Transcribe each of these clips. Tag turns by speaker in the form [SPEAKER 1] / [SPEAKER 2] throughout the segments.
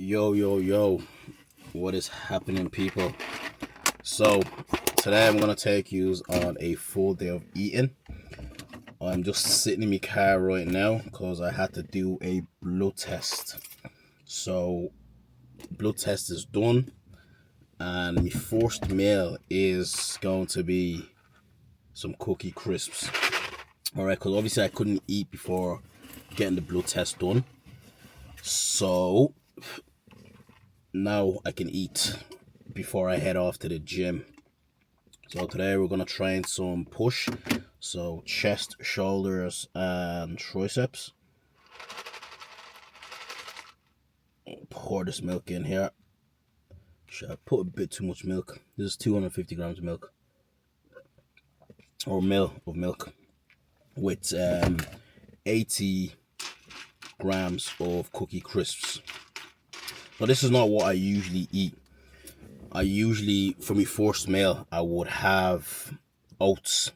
[SPEAKER 1] Yo, what is happening, people? So today I'm gonna take you on a full day of eating. I'm just sitting in my car right now because I had to do a blood test. So blood test is done, and my first meal is going to be some cookie crisps. All right, because obviously I couldn't eat before getting the blood test done, so now I can eat before I head off to the gym. So today we're gonna train some push, so chest, shoulders, and triceps. Pour this milk in here. Should I put a bit too much milk? This is 250 grams of milk, or mil of milk, with 80 grams of cookie crisps. Now this is not what I usually eat. For my first meal, I would have oats.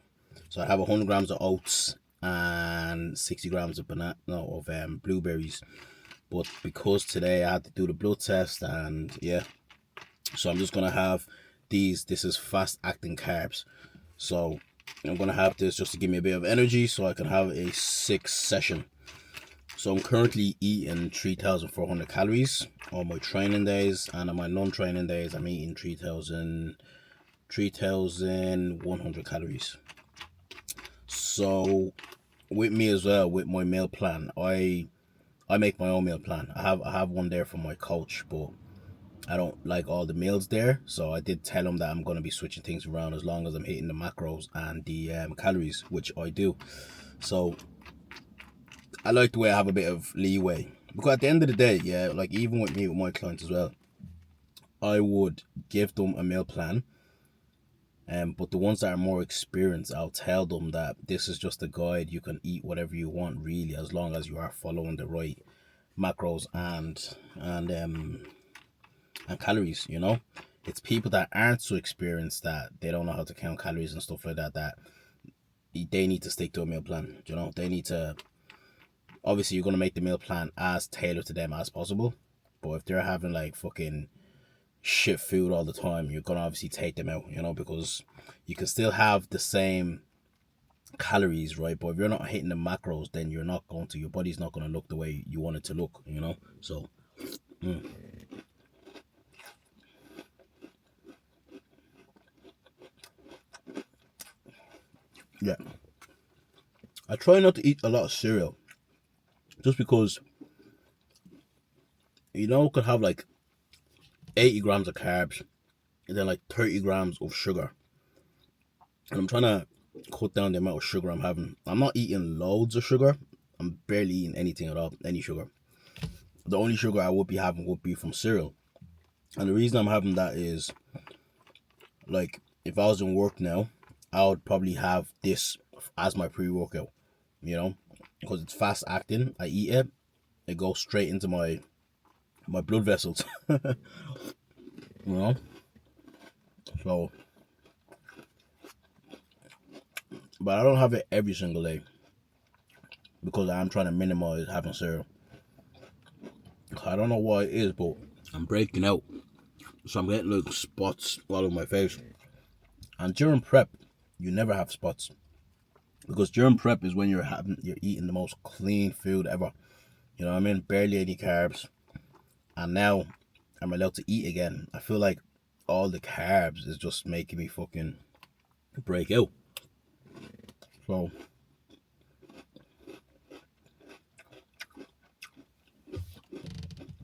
[SPEAKER 1] So I have 100 grams of oats and 60 grams of blueberries. But because today I had to do the blood test, and yeah, so I'm just gonna have these. This is fast acting carbs. So I'm gonna have this just to give me a bit of energy so I can have a 6 session. So I'm currently eating 3,400 calories on my training days, and on my non-training days I'm eating 3,100 calories. So with me as well, with my meal plan, I make my own meal plan. I have one there from my coach, but I don't like all the meals there, so I did tell him that I'm going to be switching things around as long as I'm hitting the macros and the calories, which I do. So I like the way I have a bit of leeway, because at the end of the day, yeah, like even with me, with my clients as well, I would give them a meal plan, but the ones that are more experienced, I'll tell them that this is just a guide. You can eat whatever you want, really, as long as you are following the right macros and calories. You know, it's people that aren't so experienced, that they don't know how to count calories and stuff like that, that they need to stick to a meal plan. You know, they need to. Obviously, you're gonna make the meal plan as tailored to them as possible. But if they're having like fucking shit food all the time, you're gonna obviously take them out, you know, because you can still have the same calories, right? But if you're not hitting the macros, then you're not going to, your body's not gonna look the way you want it to look, you know. So yeah, I try not to eat a lot of cereal, just because, you know, could have like 80 grams of carbs and then like 30 grams of sugar, and I'm trying to cut down the amount of sugar I'm having. I'm not eating loads of sugar. I'm barely eating anything at all, any sugar. The only sugar I would be having would be from cereal. And the reason I'm having that is, like, if I was in work now, I would probably have this as my pre-workout, you know, because it's fast acting. I eat it, it goes straight into my blood vessels, you know. So, but I don't have it every single day because I'm trying to minimize having cereal. I don't know what it is, but I'm breaking out. So I'm getting like spots all over my face. And during prep, you never have spots, because during prep is when you're eating the most clean food ever. You know what I mean? Barely any carbs. And now I'm allowed to eat again. I feel like all the carbs is just making me fucking break out. So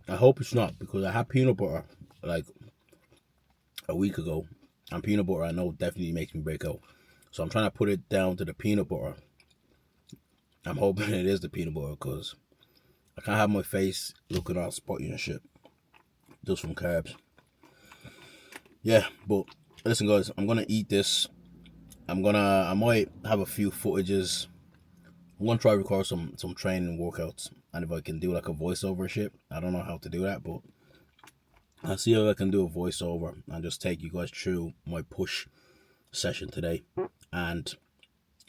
[SPEAKER 1] I hope it's not, because I had peanut butter like a week ago, and peanut butter I know definitely makes me break out. So I'm trying to put it down to the peanut butter. I'm hoping it is the peanut butter, because I can't have my face looking all spotty and shit just from carbs. Yeah, but listen, guys, I'm gonna eat this. I might have a few footages. I'm gonna try to record some training workouts, and if I can do like a voiceover shit. I don't know how to do that, but I'll see if I can do a voiceover and just take you guys through my push session today, and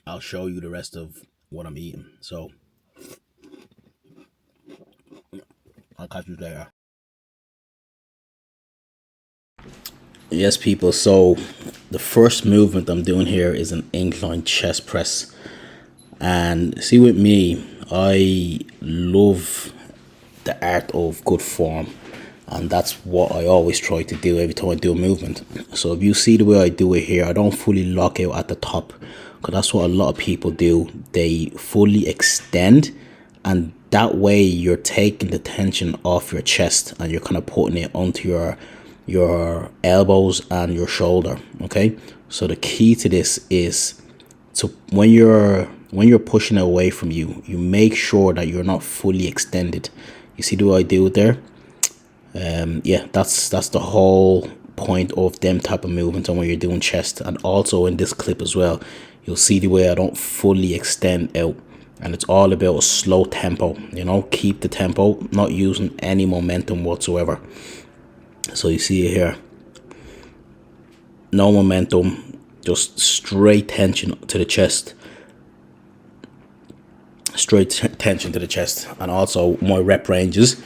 [SPEAKER 1] I'll show you the rest of what I'm eating. So I'll catch you later. Yes, people. So the first movement I'm doing here is an incline chest press. And see, with me, I love the art of good form. And that's what I always try to do every time I do a movement. So if you see the way I do it here, I don't fully lock out at the top, because that's what a lot of people do. They fully extend, and that way you're taking the tension off your chest and you're kind of putting it onto your elbows and your shoulder. Okay, so the key to this is, so when you're pushing away from you, you make sure that you're not fully extended. You see the way I do it there? Yeah, that's the whole point of them type of movements, and when you're doing chest. And also in this clip as well, you'll see the way I don't fully extend out, and it's all about a slow tempo. Keep the tempo, not using any momentum whatsoever. So you see it here, no momentum, just straight tension to the chest, tension to the chest. And also my rep ranges,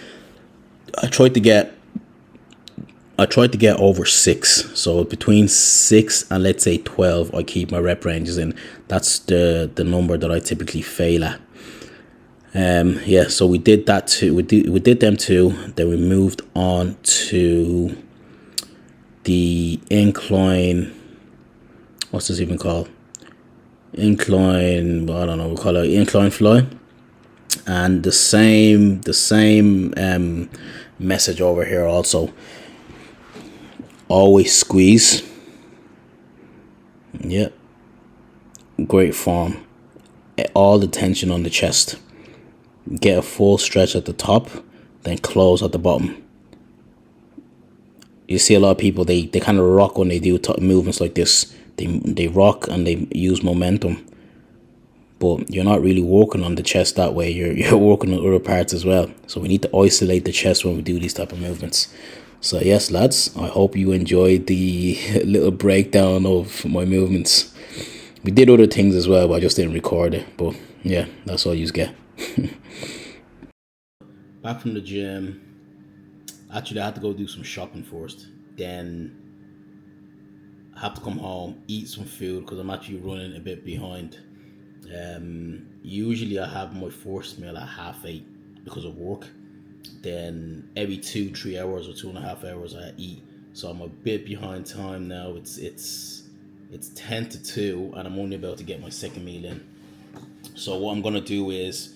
[SPEAKER 1] I tried to get over 6. So between 6 and let's say 12, I keep my rep ranges in. That's the number that I typically fail at. Yeah, so we did that too. We did them too. Then we moved on to the incline. What's this even called? Incline. I don't know. We call it incline fly. And the same message over here also. Always squeeze. Yep. Great form. All the tension on the chest. Get a full stretch at the top, then close at the bottom. You see a lot of people, they kind of rock when they do movements like this. They rock and they use momentum, but you're not really working on the chest that way. You're working on other parts as well. So we need to isolate the chest when we do these type of movements. So yes, lads, I hope you enjoyed the little breakdown of my movements. We did other things as well, but I just didn't record it. But yeah, that's all you get. Back from the gym. Actually, I had to go do some shopping first. Then I have to come home, eat some food, because I'm actually running a bit behind. Usually I have my first meal at 8:30 because of work. Then every 2-3 hours or 2.5 hours I eat. So I'm a bit behind time now. It's 10 to 2 and I'm only about to get my second meal in. So what I'm gonna do is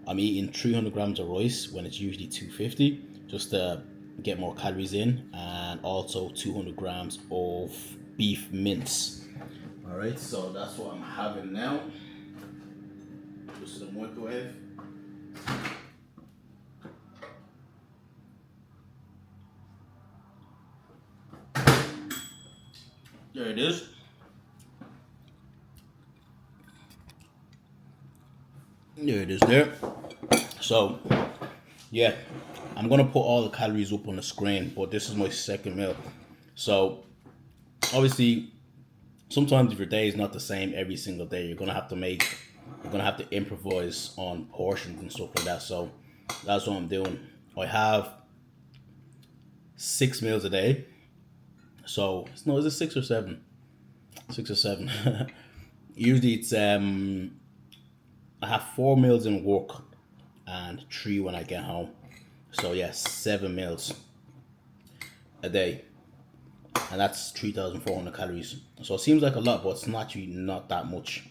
[SPEAKER 1] I'm eating 300 grams of rice when it's usually 250, just to get more calories in, and also 200 grams of beef mince. All right, so that's what I'm having now. Just in the microwave. There it is. There it is there. So, yeah, I'm gonna put all the calories up on the screen, but this is my second meal. So, obviously, sometimes if your day is not the same every single day, you're gonna have to improvise on portions and stuff like that. So, that's what I'm doing. I have 6 meals a day. So, no, is it 6 or 7? 6 or 7. Usually it's I have 4 meals in work and 3 when I get home. So yeah, 7 meals a day, and that's 3,400 calories. So it seems like a lot, but it's actually not that much.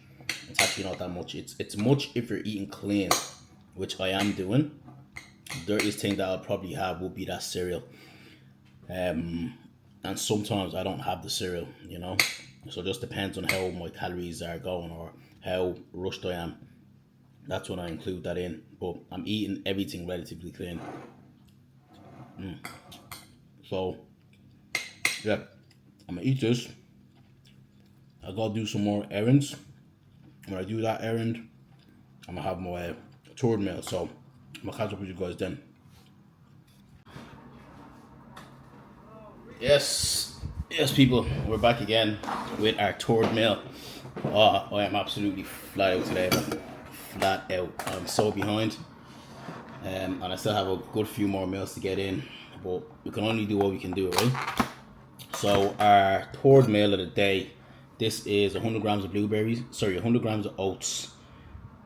[SPEAKER 1] It's actually not that much. It's much if you're eating clean, which I am doing. There is thing that I'll probably have will be that cereal, and sometimes I don't have the cereal. So it just depends on how my calories are going or how rushed I am. That's when I include that in. But I'm eating everything relatively clean. So, yeah, I'm gonna eat this. I gotta do some more errands. When I do that errand, I'm gonna have my third meal. So, I'm gonna catch up with you guys then. Yes, people, we're back again with our third meal. I am absolutely flat out today, man. Flat out. I'm so behind. And I still have a good few more meals to get in, but we can only do what we can do, right? So our third meal of the day, this is 100 grams of blueberries, sorry, 100 grams of oats,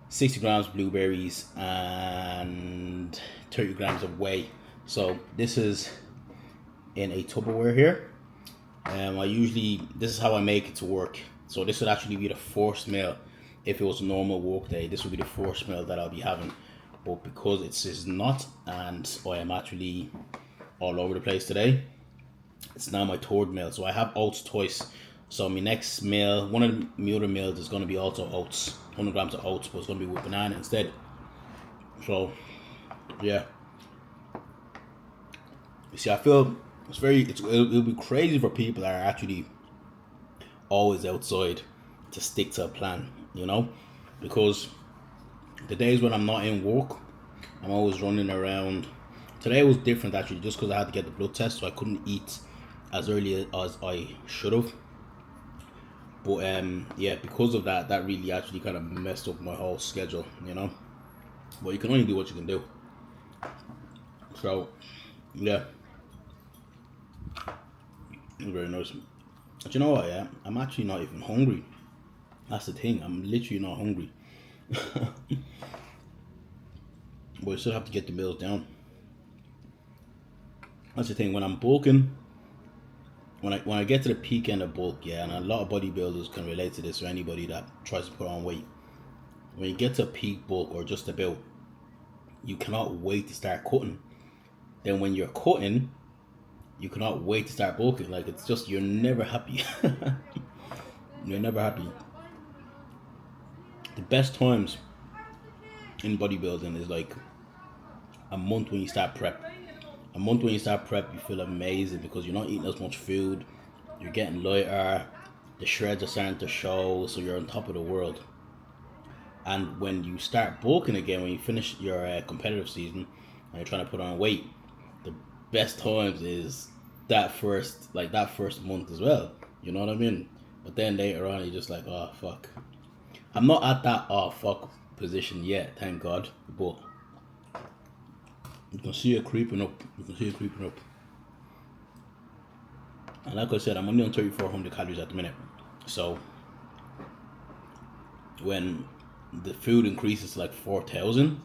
[SPEAKER 1] 60 grams of blueberries, and 30 grams of whey. So this is in a Tupperware here. This is how I make it to work. So this would actually be the first meal. If it was a normal work day, this would be the first meal that I'll be having. But because it's not, and I am actually all over the place today, it's now my third meal. So I have oats twice. So my next meal, one of my other meals is going to be also oats, 100 grams of oats, but it's going to be with banana instead. So yeah, you see, I feel it'll be crazy for people that are actually always outside to stick to a plan, because the days when I'm not in work, I'm always running around. Today was different actually, just because I had to get the blood test, so I couldn't eat as early as I should have. But yeah, because of that really actually kind of messed up my whole schedule, But you can only do what you can do. So yeah, very nice. But you know what? Yeah, I'm actually not even hungry. That's the thing. I'm literally not hungry. But you still have to get the meals down. That's the thing. When I'm bulking, when I get to the peak end of bulk, yeah, and a lot of bodybuilders can relate to this, or anybody that tries to put on weight. When you get to peak bulk or just about, you cannot wait to start cutting. Then when you're cutting, you cannot wait to start bulking. Like, it's just, you're never happy. You're never happy. The best times in bodybuilding is like a month when you start prep. A month when you start prep, you feel amazing because you're not eating as much food, you're getting lighter, the shreds are starting to show, so you're on top of the world. And when you start bulking again, when you finish your competitive season and you're trying to put on weight, the best times is that first month as well. You know what I mean? But then later on, you're just like, oh fuck. I'm not at that oh fuck position yet, thank God. But you can see it creeping up. And like I said, I'm only on 3,400 calories at the minute. So when the food increases to like 4,000,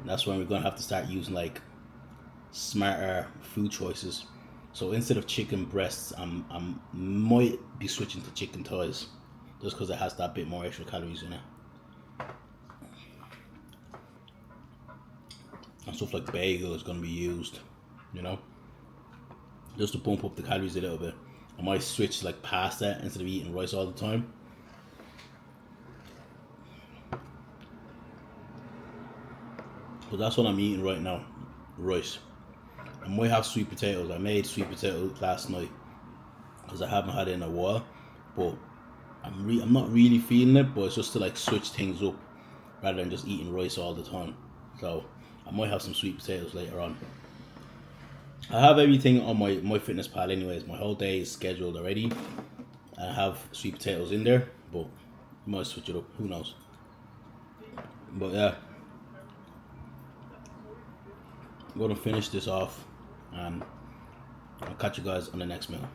[SPEAKER 1] that's when we're gonna have to start using like smarter food choices. So instead of chicken breasts, I might be switching to chicken thighs, just because it has that bit more extra calories in it. And stuff like bagel is gonna be used, just to bump up the calories a little bit. I might switch like pasta instead of eating rice all the time. But that's what I'm eating right now, rice. I might have sweet potatoes. I made sweet potatoes last night because I haven't had it in a while. But I'm not really feeling it, but it's just to like switch things up rather than just eating rice all the time. So I might have some sweet potatoes later on. I have everything on my MyFitnessPal anyways. My whole day is scheduled already. I have sweet potatoes in there, but I might switch it up. Who knows? But yeah, I'm going to finish this off and I'll catch you guys on the next meal.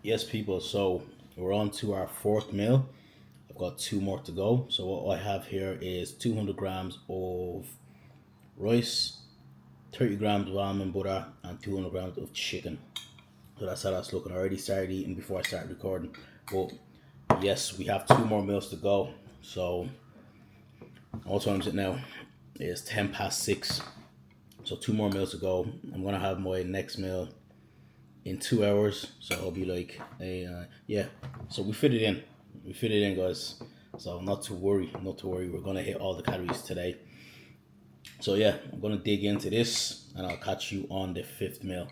[SPEAKER 1] Yes, people, so we're on to our fourth meal. I've got 2 more to go. So what I have here is 200 grams of rice, 30 grams of almond butter, and 200 grams of chicken. So that's how that's looking. I already started eating before I started recording. But yes, we have 2 more meals to go. So what time is it now? It's 6:10. So 2 more meals to go. I'm gonna have my next meal in 2 hours, so I'll be like yeah. So we fit it in, guys. So not to worry. We're gonna hit all the calories today. So yeah, I'm gonna dig into this, and I'll catch you on the 5th meal.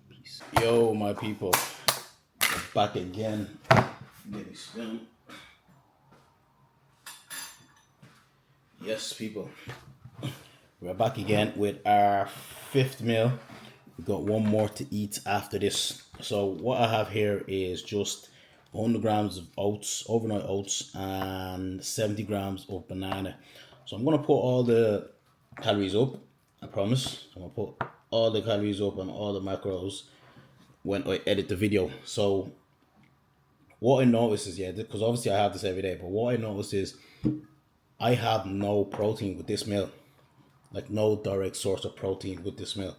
[SPEAKER 1] Peace. Yo, my people, back again. Get me spin. Yes, people, we're back again with our 5th meal. We got 1 more to eat after this. So what I have here is just 100 grams of oats, overnight oats, and 70 grams of banana. So I'm gonna put all the calories up. I promise. I'm gonna put all the calories up and all the macros when I edit the video. So what I notice is, yeah, because obviously I have this every day, but what I notice is I have no protein with this meal, like no direct source of protein with this meal.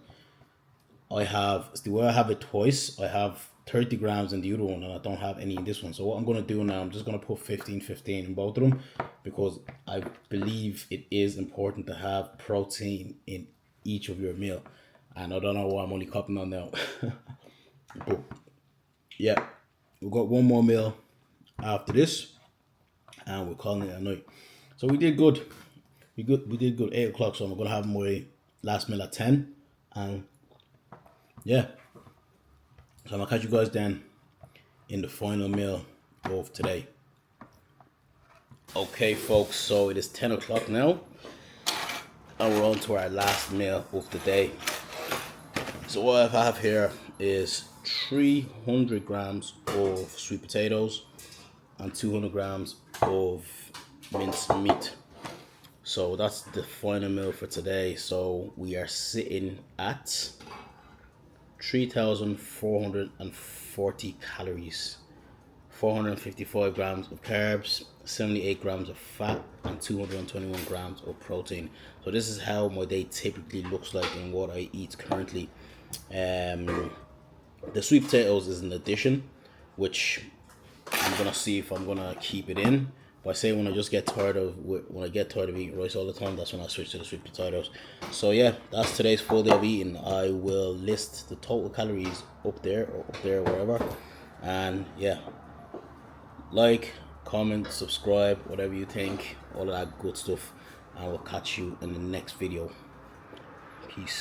[SPEAKER 1] I have the way I have it twice. I have 30 grams in the other one, and I don't have any in this one. So what I'm gonna do now, I'm just gonna put 15 in both of them because I believe it is important to have protein in each of your meal. And I don't know why I'm only copying on now. But yeah, we've got one more meal after this, and we're calling it a night. So we did good. We did good. 8 o'clock. So I'm gonna have my last meal at 10, and yeah. So I'm gonna catch you guys then in the final meal of today. Okay, folks. So it is 10 o'clock now, and we're on to our last meal of the day. So what I have here is 300 grams of sweet potatoes and 200 grams of minced meat. So that's the final meal for today. So we are sitting at 3,440 calories, 455 grams of carbs, 78 grams of fat, and 221 grams of protein. So this is how my day typically looks like and what I eat currently. The sweet potatoes is an addition, which I'm gonna see if I'm gonna keep it in. But I say when I get tired of eating rice all the time, that's when I switch to the sweet potatoes. So yeah, that's today's full day of eating. I will list the total calories up there, wherever. And yeah, like, comment, subscribe, whatever you think, all of that good stuff. And we'll catch you in the next video. Peace.